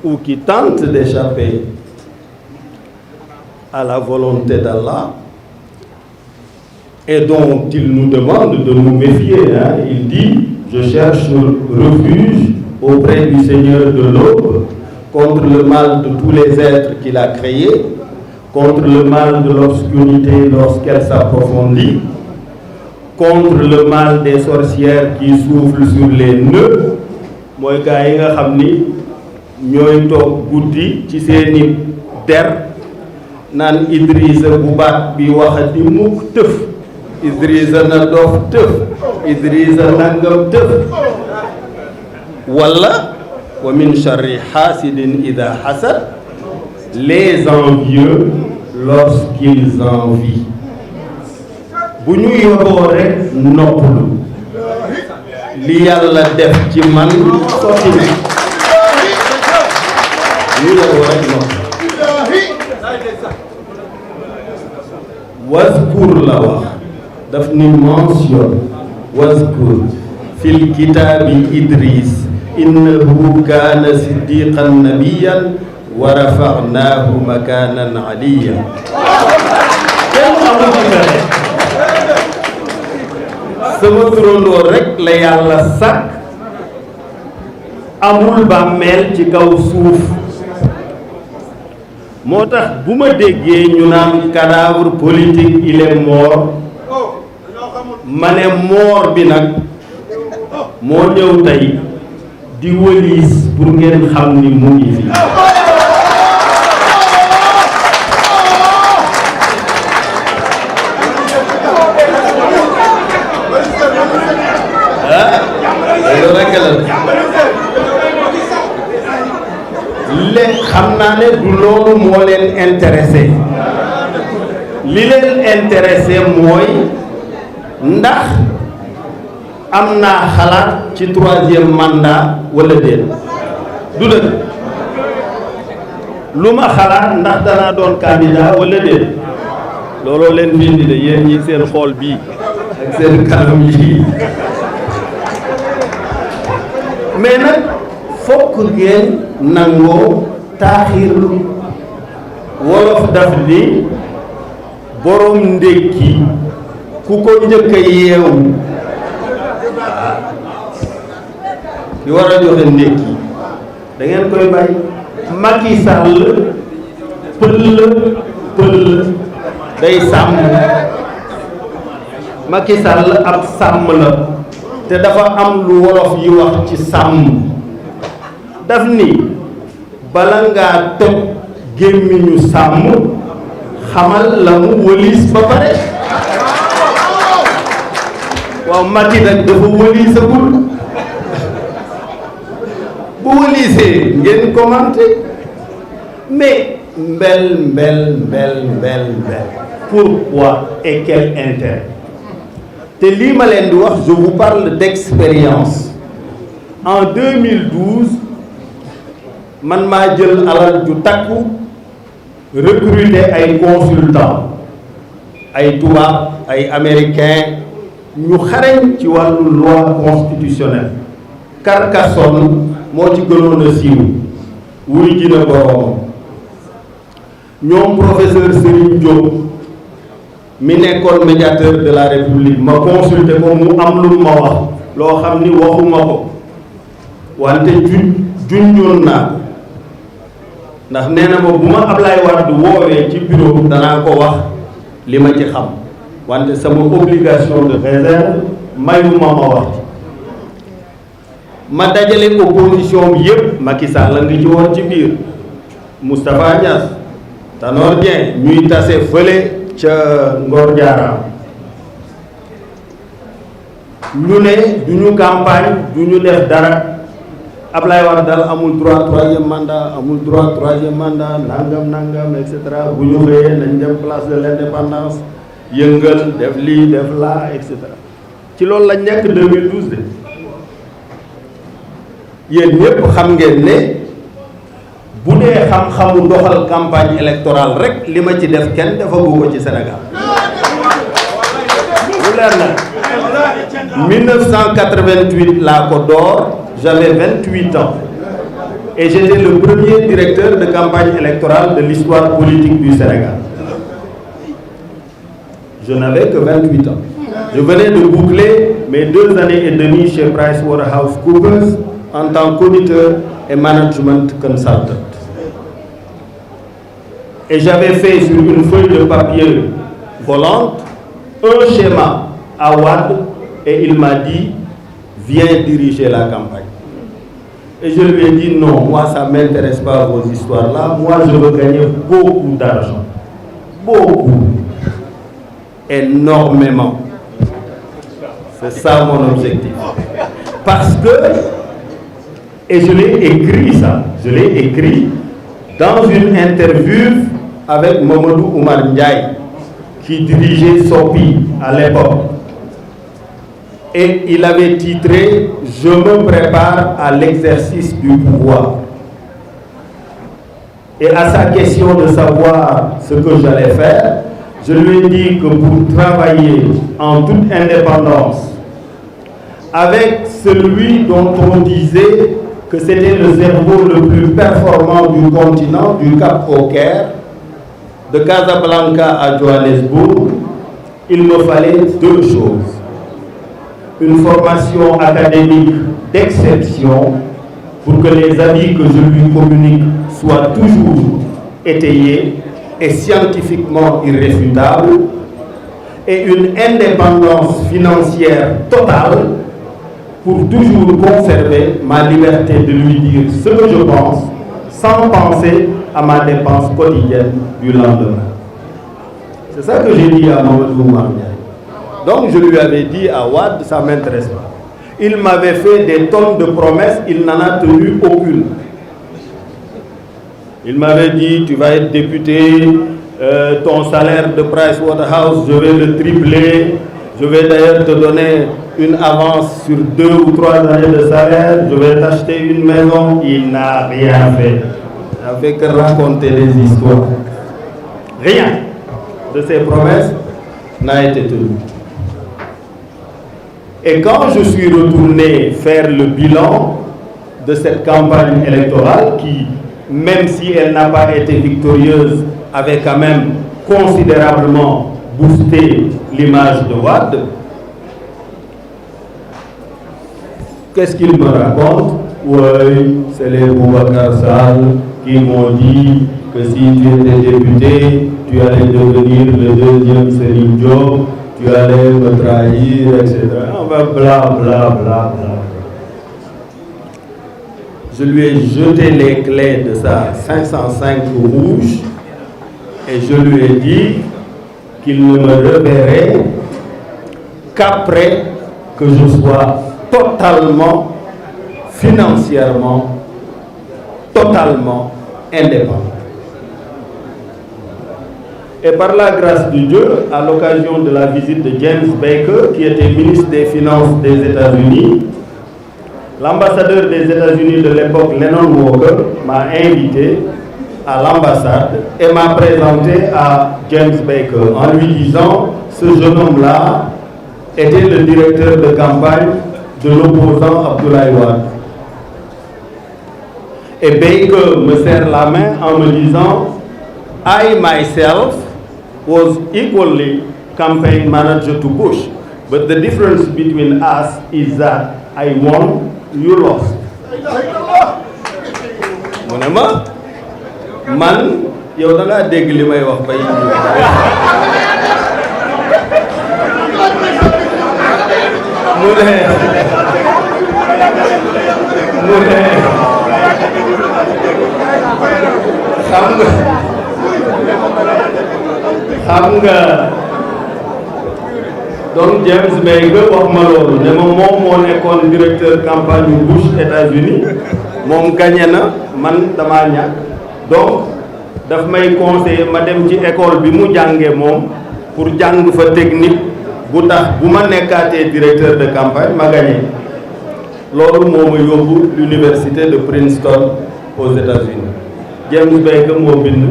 ou qui tentent d'échapper à la volonté d'Allah et dont il nous demande de nous méfier. Il dit: je cherche refuge auprès du Seigneur de l'aube contre le mal de tous les êtres qu'il a créés, contre le mal de l'obscurité lorsqu'elle s'approfondit, contre le mal des sorcières qui soufflent sur les nœuds. mooy gaa yi nga xam ni ñooy toog guddi ci seeni der naan Idrissa bu baat bi waxati mukk tëf, Idrissa na dof tëf, Idrissa nangam tëf. wala wa min charri hasidin ida hasad, les envieux lorsqu'ils envient. bu ñu yoboo rek noppalu, li yàlla def ci man sotti na, ñu yoboo rek noppalu. waskur la wax, daf ni mention waskur fil kitaabi Idris innahu kaana siddiqan nabiyyan wa rafa'naahu makaanan aliyyan. sama turandoo rek la yàlla sàkk, amul bàmmeel ci kaw suuf. moo tax bu ma déggee ñu naan cadavre politique il est mort, ma ne mort bi nag moo ñëw tey di wëliis pour ngeen xam ni mu ngi fi. xam naa ne du loolu moo leen intéressé, li leen intéressé mooy ndax am naa xalaat ci 3e mandat wala déet. du dëgg, lu ma xalaat ndax danaa doon candidat wala déet, looloo leen fi indi de yéen ñi seen xool bii ak seen kanam yi. mais nag fokk ngeen nangoo taaxirlu. wolof daf ni borom ndékki ku ko njëkk a yeewu ki war a joxe ndékki da ngeen koy bàyyi. Macky Sall pël day sàmm. Macky Sall ab sàmm la te dafa am lu wolof yi wax ci sàmm. daf ni bala ngaa tëb gémmiñu sàmm xamal la mu wëliis ba pare. waaw Macky nag dafa wëliisagul. bu wëliisee ngeen commenté. mais mbel. pourquoi et quel intérêt? te lii ma leen di wax, je vous parle d'expérience. en 2012 man maa jël alal ju takku recruter ay consultants, ay tubaab, ay américains ñu xarañ ci wàllu loi constitutionnelle. Carcassonne moo ci gënoon a siiw, wuy ji na boroomam. ñoom professeur Serigne Diop mi nekkoon médiateur de la République ma consulté ko, mu am lu ma wax loo xam ni waxuma ko, wante junjoon naa ko. ndax nee na ma bu ma Ablaye Wade woowee ci bureau danaa ko wax li ma ci xam, wante sama obligation de réserve mayuma ma wax ci. ma dajale opposition bi yëpp, Macky Sall la ngi ci woon ci biir, Moustapha Niass, Tanor Dieng, ñuy tase fële ca Ngor Diarra. ñu ne du ñu campagne, du ñu def dara. Ablaye Wade daal amul droit 3e mandat, amul droit 3e mandat, nangam et cetera. bu ñu xëyee nañ dem place de l'indépendance, yëngal def lii def laa et cetera. ci loolu lañ nekk 2012 de. yéen ñëpp xam ngeen ne bu dee xam-xamu doxal campagne électorale rek li ma ci def kenn defagu ko ci Sénégal. lu leer na 1988 laa ko door, j'avais 28 ans. et j'étais le premier directeur de campagne électorale de l'histoire politique du Sénégal. Je n'avais que 28 ans. Je venais de boucler mes 2 années et demie chez PricewaterhouseCoopers en tant qu'auditeur et management consultant. Et j'avais fait sur une feuille de papier volante un schéma à Wade et il m'a dit « Viens diriger la campagne ». Et je lui ai dit « Non, moi ça ne m'intéresse pas vos histoires-là, moi je veux gagner beaucoup d'argent. Beaucoup. Énormément. C'est ça mon objectif. Parce que, et je l'ai écrit ça, je l'ai écrit dans une interview avec Mamadou Oumar Ndiaye, qui dirigeait SOPI à l'époque. Et il avait titré « Je me prépare à l'exercice du pouvoir ». Et à sa question de savoir ce que j'allais faire, je lui ai dit que pour travailler en toute indépendance, avec celui dont on disait que c'était le cerveau le plus performant du continent, du Cap au Caire, de Casablanca à Johannesburg, il me fallait 2 choses. Une formation académique d'exception pour que les avis que je lui communique soient toujours étayés et scientifiquement irréfutables, et une indépendance financière totale pour toujours conserver ma liberté de lui dire ce que je pense sans penser à ma dépense quotidienne du lendemain. C'est ça que j'ai dit à Mamadou Oumar Ndiaye. Donc je lui avais dit à Wade, ça ne m'intéresse pas. Il m'avait fait des tonnes de promesses, il n'en a tenu aucune. Il m'avait dit, tu vas être député, ton salaire de Pricewaterhouse, je vais le tripler, je vais d'ailleurs te donner une avance sur 2 ou 3 années de salaire, je vais t'acheter une maison. Il n'a rien fait. Il n'a fait que raconter des histoires. Rien de ces promesses n'a été tenu. Et quand je suis retourné faire le bilan de cette campagne électorale qui, même si elle n'a pas été victorieuse, avait quand même considérablement boosté l'image de Wade, qu'est-ce qu'il me raconte? Oui, c'est les Boubacar Sall qui m'ont dit que si tu étais député, tu allais devenir le 2e Serigne Diop, tu allais me trahir, etc. Enfin, bla bla bla bla. Je lui ai jeté les clés de sa 505 rouge et je lui ai dit qu'il ne me reverrait qu'après que je sois totalement, financièrement, totalement indépendant. Et par la grâce de Dieu, à l'occasion de la visite de James Baker, qui était ministre des Finances des États-Unis, l'ambassadeur des États-Unis de l'époque, Lennon Walker, m'a invité à l'ambassade et m'a présenté à James Baker en lui disant « Ce jeune homme-là était le directeur de campagne de l'opposant Abdoulaye Wade. » Et Baker me serre la main en me disant « I myself was equally campaign manager to Bush, but the difference between us is that I won, you lost. » mu ne ma man yow da ngaa dégg li may wax bay mu ne xam nga donc James Baker wax ma loolu ne ma moom moo nekkoon directeur campagne yu Bush États-Unis moom gagné na man damaa ñàkk donc daf may conseiller ma dem ci école bi mu jàngee moom pour jàng fa technique bu tax bu ma nekkaatee directeur de campagne ma gagné loolu moo ma yóbbu l'université de Princeton aux États-Unis. James Baker moo bind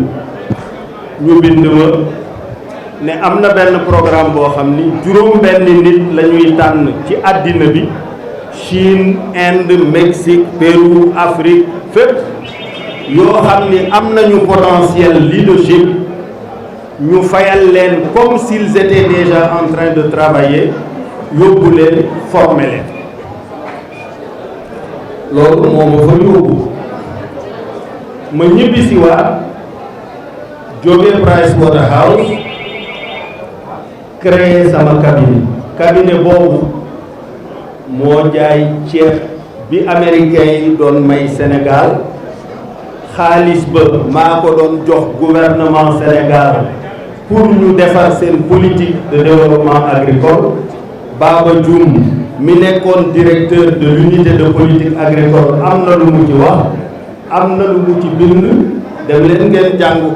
ñu bind ma ne am na benn programme boo xam ni juróom benn nit la ñuy tànn ci àddina bi Chine, Inde, Mexique, Pérou, Afrique fépp yoo xam ni am nañu potentiel leadership ñu fayal leen comme s'ils étaient déjà en train de travailler yóbbu leen former leen loolu moo ma fa yóbbu ma ñibbi si waat jóge Pricewaterhouse créer sama cabinet boobu moo jaay ceeb bi américains yi doon may Sénégal xaalis ba maa ko doon jox gouvernement Sénégal pour ñu defar seen politique de développement agricole. Baba Dioum mi nekkoon directeur de l'unité de politique agricole am na lu mu ci wax am na lu mu ci bind dem leen ngeen jàng ko.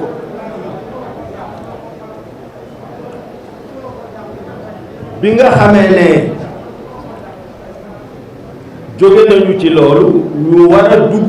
bi nga xamee ne jóge nañu ci loolu ñu war a dugg